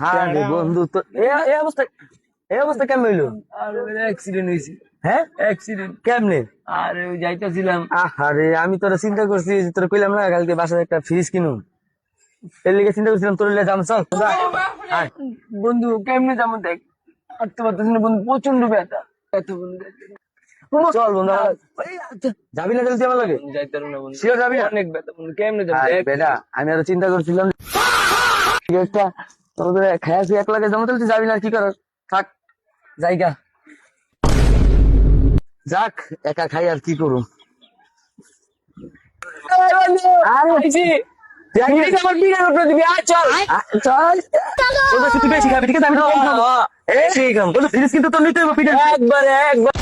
হ্যাঁ রে বন্ধু, তো এই অবস্থা কেমন হইলো? আর অ্যাক্সিডেন্ট হয়েছে। হ্যাঁ, অ্যাক্সিডেন্ট। কেমনে? আর ওই যাইতেছিলাম। আরে আমি তোরা চিন্তা করছি, তোরা কইলাম না কালকে বাসায় একটা ফ্রিজ কিনুম, এর লিগে চিন্তা করছিলাম তোর লিগে যাম। চল তোরা আয়। বন্ধু কেমনে যাবো দেখ, হাঁটতে পারতেছি না বন্ধু, প্রচন্ড ব্যথা ব্যথা বন্ধু। চল বন্ধু যাবি না তাহলে তুই আমার লাগে? যাইতে পারবো না বন্ধু, শিওর যাবি না? অনেক ব্যথা বন্ধু, কেমনে যাবো আরে দেখ। বেটা, আমি আরো চিন্তা করছিলাম যে একটা তোদের খায়া তুই এক লাগে জমা, তাহলে তুই যাবি না, কি কর, থাক জায়গা যাক, একা খাই আর কি করুম। আইছি, ফ্রিজ আমার বিড়ার উপরে দিবি, আয় চল। চল বলতে তুই বেশি খাবি, ঠিক আছে? আমি তো কম খাবো। এই ঠিক আছে বলতে ফ্রিজ কিন্তু তোর নিতে হবে পিঠে। একবারে একবার